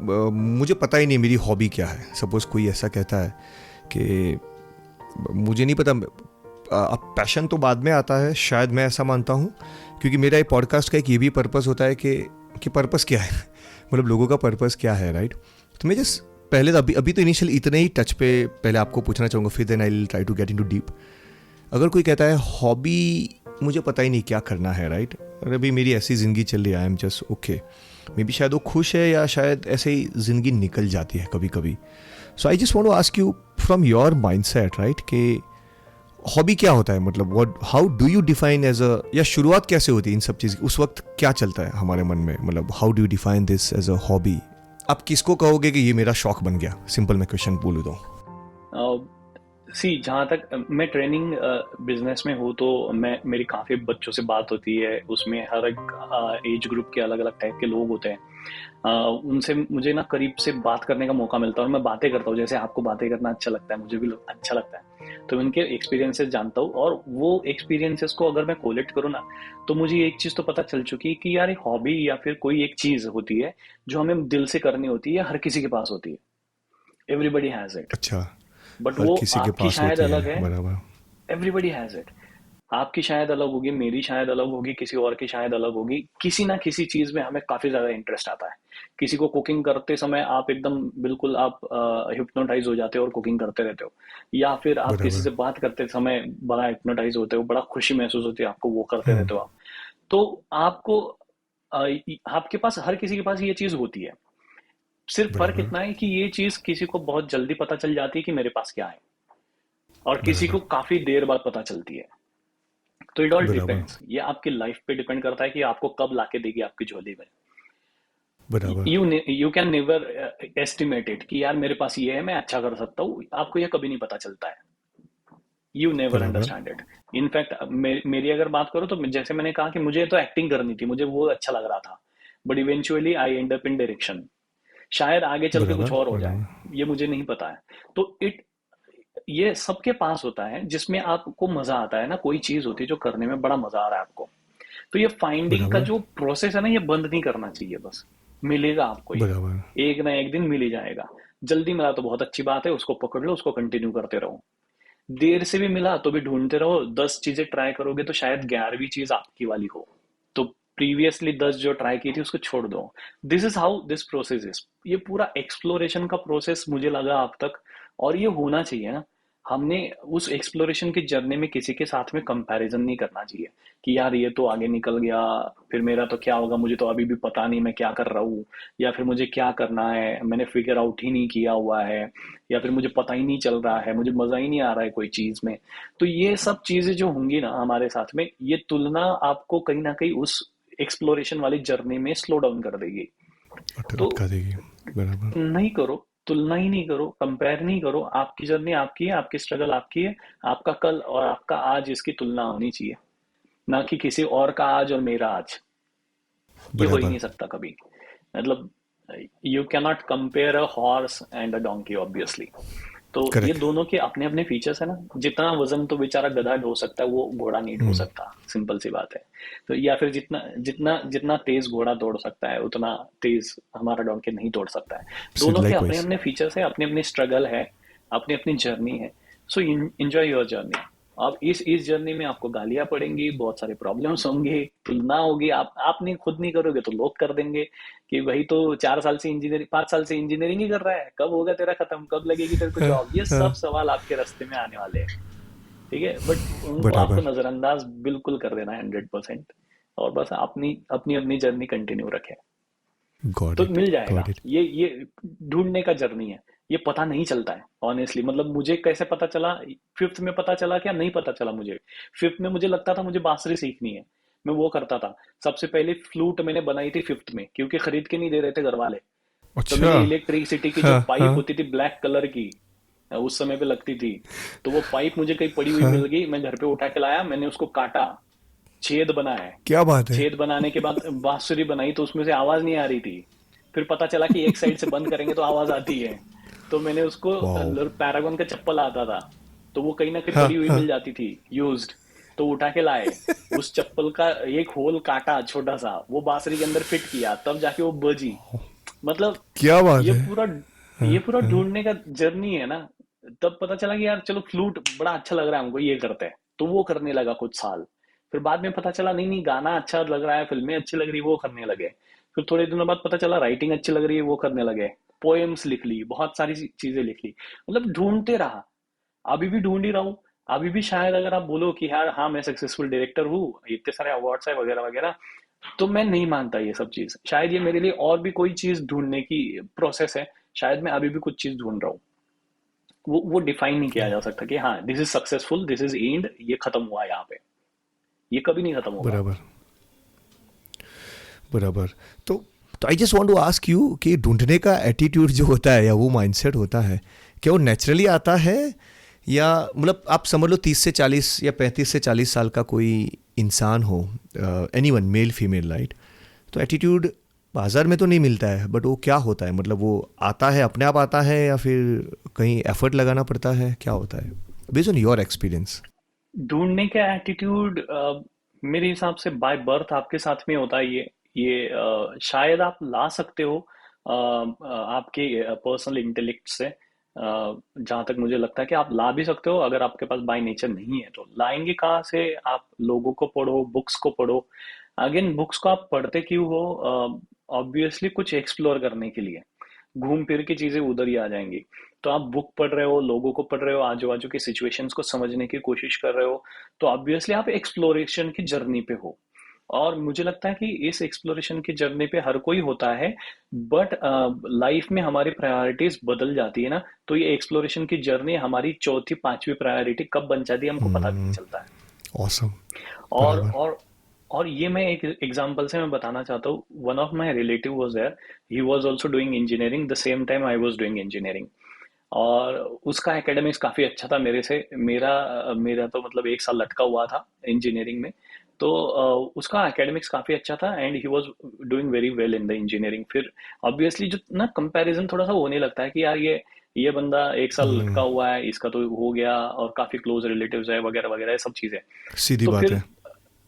Speaker 2: मुझे पता ही नहीं मेरी हॉबी क्या है, सपोज कोई ऐसा कहता है कि मुझे नहीं पता, अब पैशन तो बाद में आता है शायद, मैं ऐसा मानता हूँ, क्योंकि मेरा ये पॉडकास्ट का एक ये भी पर्पस होता है कि पर्पस क्या है, मतलब लोगों का पर्पस क्या है, राइट। तो मैं जस्ट पहले तो अभी तो इनिशियल इतने ही टच पे पहले आपको पूछना चाहूँगा, फिर then I will try to get into deep. अगर कोई कहता है हॉबी मुझे पता ही नहीं क्या करना है, राइट, और अभी मेरी ऐसी ज़िंदगी चल रही है, I am just okay, may be शायद वो खुश है, या शायद ऐसे ही ज़िंदगी निकल जाती है कभी कभी। So I just want to ask you from your mindset, right, कि हॉबी क्या होता है, मतलब what, how do you define as a, yeah शुरुआत कैसे होती है इन सब चीज़ की, उस वक्त क्या चलता है हमारे मन में, मतलब how do you define this as a hobby. आप किसको कहोगे कि ये मेरा शौक बन गया, सिंपल मैं क्वेश्चन बोलूँ तो।
Speaker 1: सी जहाँ तक मैं ट्रेनिंग बिजनेस में हूँ, तो मैं मेरी काफ़ी बच्चों से बात होती है, उसमें हर एक एज ग्रुप के अलग अलग टाइप के लोग होते हैं। उनसे मुझे ना करीब से बात करने का मौका मिलता है, और मैं बातें करता हूँ, जैसे आपको बातें करना अच्छा लगता है, मुझे भी अच्छा लगता है। तो मैं उनके एक्सपीरियंसेस जानता हूँ, और वो एक्सपीरियंसेस को अगर मैं कोलेक्ट करूँ ना, तो मुझे एक चीज़ तो पता चल चुकी है कि यार एक हॉबी या फिर कोई एक चीज़ होती है जो हमें दिल से करनी होती है, हर किसी के पास होती है। Everybody has it.
Speaker 2: अच्छा,
Speaker 1: बट
Speaker 2: हर
Speaker 1: वो
Speaker 2: किसी के
Speaker 1: आपकी
Speaker 2: पास
Speaker 1: शायद
Speaker 2: होती है,
Speaker 1: अलग है।
Speaker 2: बराबर,
Speaker 1: एवरीबडी हैज इट। आपकी शायद अलग होगी, मेरी शायद अलग होगी, किसी और की शायद अलग होगी। किसी ना किसी चीज में हमें काफी ज्यादा इंटरेस्ट आता है। किसी को कुकिंग करते समय आप एकदम बिल्कुल आप हिप्नोटाइज हो जाते हो और कुकिंग करते रहते हो। या फिर आप किसी
Speaker 2: बराबर,
Speaker 1: से बात करते समय बड़ा हिप्नोटाइज होते हो, बड़ा खुशी महसूस होती है आपको, वो करते रहते हो आप। तो आपको आपके पास, हर किसी के पास ये चीज होती है। सिर्फ फर्क
Speaker 2: बराबर,
Speaker 1: इतना है कि ये चीज किसी को बहुत जल्दी पता चल जाती है कि मेरे पास क्या है, और किसी को
Speaker 2: बराबर,
Speaker 1: काफी देर बाद पता चलती है। तो इट ऑल
Speaker 2: बराबर,
Speaker 1: डिपेंड्स, ये आपकी लाइफ पे डिपेंड करता है कि आपको कब लाके देगी आपकी झोली में।
Speaker 2: बराबर,
Speaker 1: you can never estimate it कि यार मेरे पास ये है, मैं अच्छा कर सकता हूँ, आपको ये कभी नहीं पता चलता है। यू नेवर
Speaker 2: बराबर,
Speaker 1: अंडरस्टैंड इट। इनफैक्ट मेरी अगर बात करो, तो जैसे मैंने कहा कि मुझे तो एक्टिंग करनी थी, मुझे वो अच्छा लग रहा था, but eventually I and up in direction. शायद आगे चल के कुछ
Speaker 2: बराबर,
Speaker 1: और हो जाए,
Speaker 2: बराबर,
Speaker 1: ये मुझे नहीं पता है। तो ये सबके पास होता है, जिसमें आपको मजा आता है ना, कोई चीज होती है जो करने में बड़ा मजा आ रहा है आपको। तो ये फाइंडिंग का
Speaker 2: बराबर,
Speaker 1: जो प्रोसेस है ना, ये बंद नहीं करना चाहिए बस। मिलेगा आपको, ये
Speaker 2: बराबर,
Speaker 1: एक ना एक दिन मिल ही जाएगा। जल्दी मिला तो बहुत अच्छी बात है, उसको पकड़ लो, उसको कंटिन्यू करते रहो। देर से भी मिला तो भी ढूंढते रहो, 10 चीजें ट्राई करोगे तो शायद 11वीं चीज आपकी वाली हो। तो प्रीवियसली 10 जो ट्राई की थी उसको छोड़ दो। This is how this process is. ये पूरा एक्सप्लोरेशन का प्रोसेस मुझे लगा अब तक, और ये होना चाहिए ना। हमने उस एक्सप्लोरेशन की जर्नी में किसी के साथ में कंपैरिजन नहीं करना चाहिए कि यार ये तो आगे निकल गया, फिर मेरा तो क्या होगा, मुझे तो अभी भी पता नहीं मैं क्या कर रहा हूँ, या फिर मुझे क्या करना है मैंने फिगर आउट ही नहीं किया हुआ है, या फिर मुझे पता ही नहीं चल रहा है, मुझे मजा ही नहीं आ रहा है कोई चीज में। तो ये सब चीजें जो होंगी ना हमारे साथ में, ये तुलना आपको कहीं ना कहीं उस एक्सप्लोरेशन वाली जर्नी में स्लो डाउन कर देगी। तो
Speaker 2: अटका देगी। बराबर।
Speaker 1: नहीं करो, तुलना ही नहीं करो, कंपेयर नहीं करो। आपकी जर्नी आपकी है, आपकी स्ट्रगल आपकी है। आपका कल और आपका आज इसकी तुलना होनी चाहिए, ना कि किसी और का आज और मेरा आज। ये हो ही
Speaker 2: बराबर।
Speaker 1: नहीं सकता कभी। मतलब you can not compare a horse and a donkey obviously. तो ये
Speaker 2: करेक्ट।
Speaker 1: दोनों के अपने अपने फीचर्स है ना। जितना वजन तो बेचारा गधा ढो सकता है, वो घोड़ा नहीं ढो
Speaker 2: हम्म।
Speaker 1: सकता, सिंपल सी बात है। तो या फिर जितना जितना जितना तेज घोड़ा दौड़ सकता है उतना तेज हमारा डोंकी नहीं दौड़ सकता है। दोनों के अपने
Speaker 2: लाइकवाइज।
Speaker 1: अपने फीचर्स है, अपने अपने स्ट्रगल है, अपनी अपनी जर्नी है। So enjoy your journey. अब इस जर्नी में आपको गालियां पड़ेंगी, बहुत सारे प्रॉब्लम्स होंगे, तुलना होगी। आप नहीं, खुद नहीं करोगे तो लोग कर देंगे कि भाई तो 4 साल से इंजीनियरिंग, 5 साल से इंजीनियरिंग ही कर रहा है, कब होगा तेरा खत्म, कब लगेगी तेरे को
Speaker 2: हाँ,
Speaker 1: जॉब। ये
Speaker 2: हाँ।
Speaker 1: सब सवाल आपके रास्ते में आने वाले हैं। ठीक है, बट उनको आपको
Speaker 2: बराबर।
Speaker 1: नजरअंदाज बिल्कुल कर देना है 100%। और बस अपनी अपनी अपनी जर्नी कंटिन्यू रखें,
Speaker 2: गॉट
Speaker 1: तो
Speaker 2: इट।
Speaker 1: मिल जाएगा।
Speaker 2: Got it.
Speaker 1: ये ढूंढने का जर्नी है। ये पता नहीं चलता है ऑनेस्टली। मतलब मुझे कैसे पता चला, फिफ्थ में पता चला क्या, नहीं पता चला मुझे। फिफ्थ में मुझे लगता था मुझे बांसुरी सीखनी है, मैं वो करता था। सबसे पहले फ्लूट मैंने बनाई थी फिफ्थ में, क्योंकि खरीद के नहीं दे रहे थे घर वाले। तो
Speaker 2: अच्छा।
Speaker 1: मैंने इलेक्ट्रिसिटी की जो
Speaker 2: हाँ,
Speaker 1: पाइप
Speaker 2: हाँ,
Speaker 1: होती थी ब्लैक कलर की, उस समय पे लगती थी, तो वो पाइप मुझे कहीं पड़ी हुई
Speaker 2: हाँ।
Speaker 1: मिल गई, मैं घर पे उठा के लाया, मैंने उसको काटा, छेद बनाए।
Speaker 2: क्या बात है।
Speaker 1: छेद बनाने के बाद बांसुरी बनाई, तो उसमें से आवाज नहीं आ रही थी। फिर पता चला कि एक साइड से बंद करेंगे तो आवाज आती है। तो मैंने उसको,
Speaker 2: वाओ।
Speaker 1: पैरागॉन का चप्पल आता था, तो वो कहीं ना कहीं
Speaker 2: हाँ,
Speaker 1: पड़ी हुई
Speaker 2: हाँ।
Speaker 1: मिल जाती थी यूज्ड, तो उठा के लाए। उस चप्पल का एक होल काटा छोटा सा, वो बांसुरी के अंदर फिट किया, तब जाके वो बजी। मतलब
Speaker 2: क्या बात
Speaker 1: ये
Speaker 2: है।
Speaker 1: पूरा ये पूरा ढूंढने का जर्नी है ना। तब पता चला कि यार चलो फ्लूट बड़ा अच्छा लग रहा है हमको, ये करते हैं, तो वो करने लगा कुछ साल। फिर बाद में पता चला नहीं नहीं, गाना अच्छा लग रहा है, फिल्में अच्छी लग रही है, वो करने लगे। फिर थोड़े दिनों बाद पता चला राइटिंग अच्छी लग रही है, वो करने लगे। पोएम्स लिख ली, बहुत सारी चीजें लिख ली। मतलब ढूंढते रहा, अभी भी ढूंढ ही रहा हूँ। अभी भी शायद अगर आप बोलो कि यार हाँ मैं सक्सेसफुल डायरेक्टर हूँ, इतने सारे अवार्ड्स है वगैरह वगैरह, तो मैं नहीं मानता ये सब चीज। शायद ये मेरे लिए और भी कोई चीज ढूंढने की प्रोसेस है। शायद मैं अभी भी कुछ चीज ढूंढ रहा हूँ। वो डिफाइन नहीं किया जा सकता कि हाँ this is successful, this is and, ये खत्म हुआ यहाँ पे। ये कभी नहीं खत्म होगा।
Speaker 2: बराबर। बराबर। तो I just want to ask you कि ढूंढने का एटीट्यूड जो होता है या वो माइंडसेट होता है, क्या वो नेचुरली आता है, या मतलब आप समझ लो 30 से 40 या 35 से 40 साल का कोई इंसान हो, एनीवन, मेल फीमेल, राइट, तो एटीट्यूड बाजार में तो नहीं मिलता है, बट वो क्या होता है, मतलब वो आता है अपने आप आता है या फिर कहीं एफर्ट लगाना पड़ता है, क्या होता है बेस्ड ऑन योर एक्सपीरियंस?
Speaker 1: ढूंढने का एटीट्यूड मेरे हिसाब से बाय बर्थ आपके साथ में होता है। ये शायद आप ला सकते हो आपके पर्सनल इंटेलेक्ट से। जहाँ तक मुझे लगता है कि आप ला भी सकते हो, अगर आपके पास बाय नेचर नहीं है तो लाएंगे कहाँ से। आप लोगों को पढ़ो, बुक्स को पढ़ो। अगेन बुक्स को आप पढ़ते क्यों हो? ऑब्वियसली कुछ एक्सप्लोर करने के लिए। घूम फिर के चीजें उधर ही आ जाएंगी। तो आप बुक पढ़ रहे हो, लोगों को पढ़ रहे हो, आजू बाजू की सिचुएशंस को समझने की कोशिश कर रहे हो, तो ऑब्वियसली आप एक्सप्लोरेशन की जर्नी पे हो। और मुझे लगता है कि इस एक्सप्लोरेशन की जर्नी पे हर कोई होता है। बट लाइफ में हमारी प्रायोरिटीज बदल जाती है ना, तो ये एक्सप्लोरेशन की जर्नी हमारी चौथी पांचवी प्रायोरिटी कब बन जाती है हमको पता भी नहीं चलता है।
Speaker 2: ऑसम।
Speaker 1: और
Speaker 2: बराबर।
Speaker 1: और और ये मैं एक एग्जांपल से मैं बताना चाहता हूँ। One of my relative was there, he was also doing engineering the same time I was doing engineering. और उसका एकेडमिक्स काफी अच्छा था मेरे से। मेरा तो मतलब एक साल लटका हुआ था इंजीनियरिंग में। तो उसका एकेडमिक्स काफी अच्छा था and he was doing very well in the engineering. फिर ऑब्वियसली जो ना कंपैरिजन थोड़ा सा होने लगता है कि यार ये बंदा एक साल लटका हुआ है, इसका तो हो गया, और काफी क्लोज रिलेटिव्स है वगैरह वगैरह, ये सब चीजें।
Speaker 2: सीधी
Speaker 1: तो
Speaker 2: बात
Speaker 1: फिर
Speaker 2: है।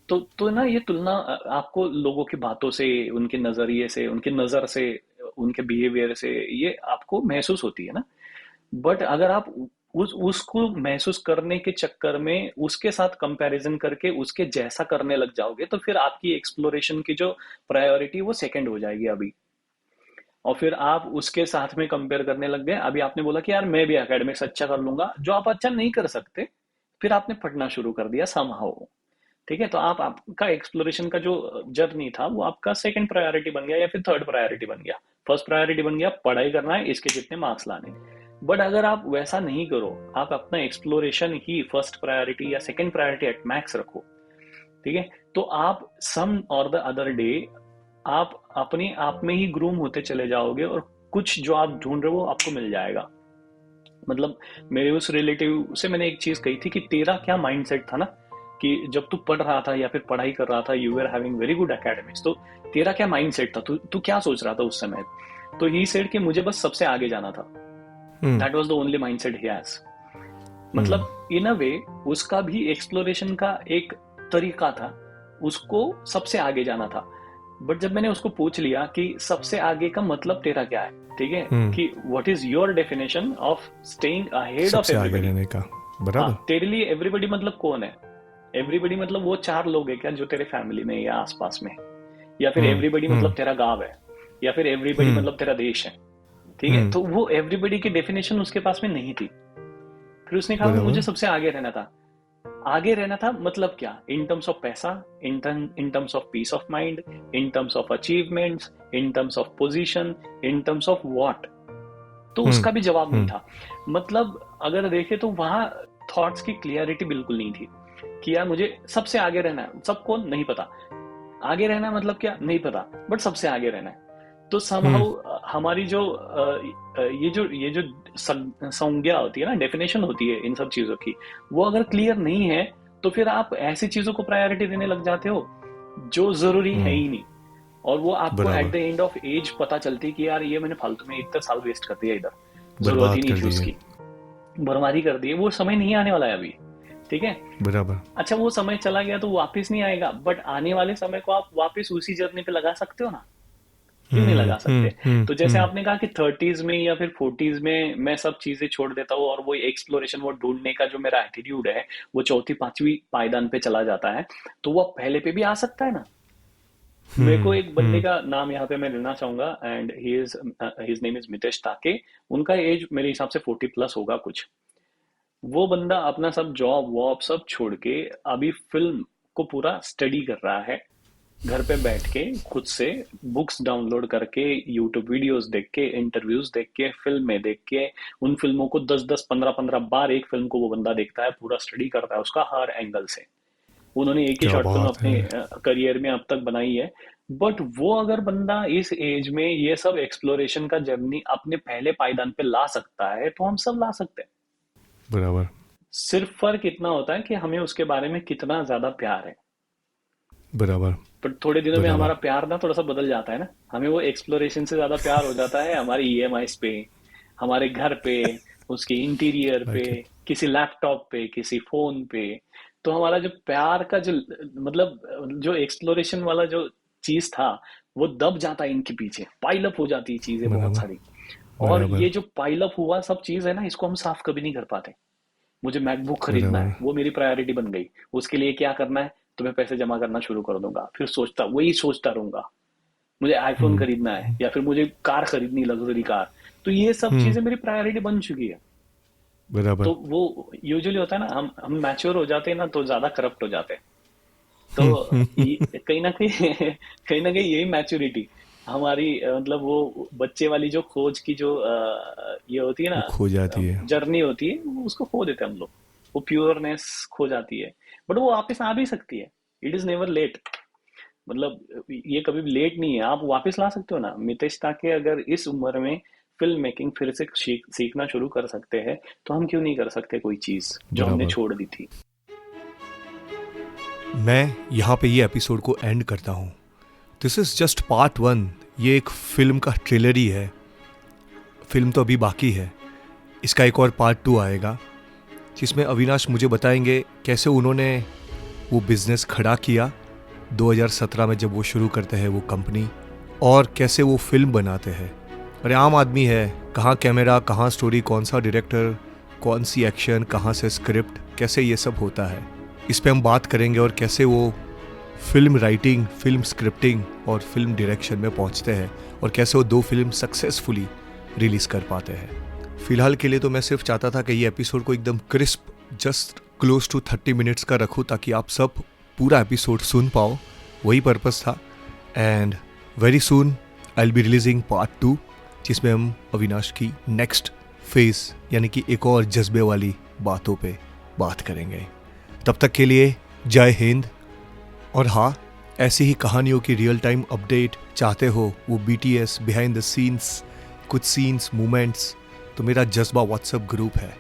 Speaker 1: तो ना ये तुलना आपको लोगों की बातों से, उनके नजरिए से, उनकी नजर से, उनके बिहेवियर से ये आपको महसूस होती है ना। बट अगर आप उसको महसूस करने के चक्कर में उसके साथ कंपैरिजन करके उसके जैसा करने लग जाओगे, तो फिर आपकी एक्सप्लोरेशन की जो प्रायोरिटी वो सेकंड हो जाएगी अभी। और फिर आप उसके साथ में कंपेयर करने लग गए। अभी आपने बोला कि यार मैं भी एकेडमिक्स अच्छा कर लूंगा, जो आप अच्छा नहीं कर सकते, फिर आपने पढ़ना शुरू कर दिया समहाउ। ठीक है, तो आपका एक्सप्लोरेशन का जो जर्नी था वो आपका सेकंड प्रायोरिटी बन गया या फिर थर्ड प्रायोरिटी बन गया। फर्स्ट प्रायोरिटी बन गया पढ़ाई करना है, इसके जितने मार्क्स लाने। बट अगर आप वैसा नहीं करो, आप अपना एक्सप्लोरेशन ही फर्स्ट प्रायोरिटी या सेकंड प्रायोरिटी एट मैक्स रखो, ठीक है, तो आप सम और द अदर डे आप अपने आप में ही ग्रूम होते चले जाओगे और कुछ जो आप ढूंढ रहे हो वो आपको मिल जाएगा। मतलब मेरे उस रिलेटिव से मैंने एक चीज कही थी कि तेरा क्या माइंडसेट था ना, कि जब तू पढ़ रहा था या फिर पढ़ाई कर रहा था, you are having very good academics, तो तेरा क्या माइंडसेट था, तू क्या सोच रहा था उस समय? तो ही सेड कि मुझे बस सबसे आगे जाना था। That was the only mindset he has. मतलब इन अ वे उसका भी एक्सप्लोरेशन का एक तरीका था, उसको सबसे आगे जाना था। बट जब मैंने उसको पूछ लिया कि सबसे आगे का मतलब तेरा क्या है, ठीक है, कि what is your definition of staying ahead of everybody रहने का, बराबर, तेरे लिए एवरीबॉडी मतलब कौन है? एवरीबॉडी मतलब वो 4 लोग है क्या जो तेरे फैमिली में या आसपास में, या फिर एवरीबॉडी मतलब तेरा गांव है, या फिर एवरीबॉडी मतलब तेरा देश है, ठीक है? तो वो एवरीबॉडी की डेफिनेशन उसके पास में नहीं थी। फिर उसने कहा मुझे सबसे आगे रहना था। आगे रहना था मतलब क्या? इन टर्म्स ऑफ पैसा, in terms of peace of mind, in terms of achievements, in terms of position, in terms of what? तो उसका भी जवाब नहीं था। मतलब अगर देखे तो वहां थॉट्स की क्लियरिटी बिल्कुल नहीं थी कि यार मुझे सबसे आगे रहना है। सबको नहीं पता आगे रहना है मतलब क्या, नहीं पता, बट सबसे आगे रहना है। तो समहाउ हमारी जो ये जो संज्ञा होती है ना, डेफिनेशन होती है इन सब चीजों की, वो अगर क्लियर नहीं है तो फिर आप ऐसी चीजों को प्रायोरिटी देने लग जाते हो जो जरूरी है ही नहीं। और वो आपको at the end of age पता चलती है कि यार ये मैंने फालतू में इतना साल वेस्ट कर दिया, इधर जरूरत ही नहीं थी उसकी, बर्बादी कर दी। वो समय नहीं आने वाला है अभी, ठीक है, बराबर। अच्छा वो समय चला गया तो वापस नहीं आएगा, बट आने वाले समय को आप वापस उसी जर्नी पे लगा सकते हो ना, क्यों नहीं लगा सकते? तो जैसे आपने कहा कि 30s में या फिर 40s में मैं सब चीजें छोड़ देता हूँ और वो एक्सप्लोरेशन, वो ढूंढने का जो मेरा एटीट्यूड है वो चौथी पांचवी पायदान पे चला जाता है, तो वो पहले पे भी आ सकता है ना। मेरे को एक बंदे का नाम यहाँ पे मैं लेना चाहूंगा, and his name is Mitesh ताके। उनका एज मेरे हिसाब से 40+ होगा कुछ। वो बंदा अपना सब जॉब वॉब सब छोड़ के अभी फिल्म को पूरा स्टडी कर रहा है, घर पे बैठ के खुद से बुक्स डाउनलोड करके, यूट्यूब वीडियोस देख के, इंटरव्यूज देख के, फिल्में देख के, उन फिल्मों को 10-10, 15-15 बार एक फिल्म को वो बंदा देखता है, पूरा स्टडी करता है उसका हर एंगल से। उन्होंने एक ही शॉर्ट फिल्म अपने करियर में अब तक बनाई है। बट वो अगर बंदा इस एज में ये सब एक्सप्लोरेशन का जर्नी अपने पहले पायदान पे ला सकता है, तो हम सब ला सकते हैं, बराबर। सिर्फ फर्क इतना होता है कि हमें उसके बारे में कितना ज्यादा प्यार है, बराबर। पर थोड़े दिनों में हमारा प्यार ना थोड़ा सा बदल जाता है ना, हमें वो एक्सप्लोरेशन से ज्यादा प्यार हो जाता है हमारी ईएमआईज पे, हमारे घर पे, उसके इंटीरियर पे, किसी लैपटॉप पे, किसी फोन पे। तो हमारा जो प्यार का जो मतलब जो एक्सप्लोरेशन वाला जो चीज था वो दब जाता है इनके पीछे, पाइल अप हो जाती है चीजें बहुत सारी। और ये जो पाइल अप हुआ सब चीज है ना, इसको हम साफ कभी नहीं कर पाते। मुझे मैकबुक खरीदना है, वो मेरी प्रायोरिटी बन गई, उसके लिए क्या करना है, तो मैं पैसे जमा करना शुरू कर दूंगा, फिर वही सोचता रहूंगा। मुझे आईफोन खरीदना है या फिर मुझे कार खरीदनी, लग्जरी कार, तो ये सब चीजें मेरी प्रायोरिटी बन चुकी है, बराबर। तो वो यूजुअली होता है ना, हम मैच्योर हो जाते हैं ना तो ज्यादा करप्ट हो जाते हैं। तो कहीं ना कहीं यही मैच्योरिटी हमारी मतलब वो बच्चे वाली जो खोज की जो ये होती है ना, खो जाती है, जर्नी होती है, उसको खो देते हैं हम लोग, वो प्योरनेस खो जाती है। बट वो वापस आ भी सकती है, इट इज नेवर लेट। मतलब ये कभी भी लेट नहीं है, आप वापस ला सकते हो ना। मितेश ताके अगर इस उम्र में फिल्म मेकिंग फिर से सीखना शुरू कर सकते हैं, तो हम क्यों नहीं कर सकते कोई चीज जो हमने छोड़ दी थी।
Speaker 2: मैं यहाँ पे ये एपिसोड को एंड करता हूँ। This is just part 1। ये एक फिल्म का ट्रेलर ही है, फिल्म तो अभी बाकी है। इसका एक और पार्ट 2 आएगा जिसमें अविनाश मुझे बताएंगे कैसे उन्होंने वो बिज़नेस खड़ा किया 2017 में जब वो शुरू करते हैं वो कंपनी, और कैसे वो फिल्म बनाते हैं। अरे आम आदमी है, कहाँ कैमरा, कहाँ स्टोरी, कौन सा डायरेक्टर, कौन सी एक्शन, कहाँ से स्क्रिप्ट, कैसे ये सब होता है, इस पे हम बात करेंगे और कैसे वो फिल्म राइटिंग, फिल्म स्क्रिप्टिंग और फिल्म डायरेक्शन में पहुंचते हैं और कैसे वो 2 फिल्म सक्सेसफुली रिलीज़ कर पाते हैं। फिलहाल के लिए तो मैं सिर्फ चाहता था कि ये एपिसोड को एकदम crisp, just close to 30 minutes का रखूँ ताकि आप सब पूरा एपिसोड सुन पाओ, वही पर्पस था। And very soon I will be releasing part 2 जिसमें हम अविनाश की नेक्स्ट फेज यानी कि एक और जज्बे वाली बातों पे बात करेंगे। तब तक के लिए जय हिंद। और हाँ, ऐसी ही कहानियों की रियल टाइम अपडेट चाहते हो, वो BTS बिहाइंड द सीन्स, कुछ सीन्स, मोमेंट्स, तो मेरा जज्बा व्हाट्सएप ग्रुप है,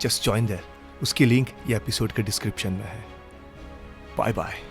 Speaker 2: जस्ट जॉइन देयर। उसकी लिंक ये एपिसोड के डिस्क्रिप्शन में है। Bye bye.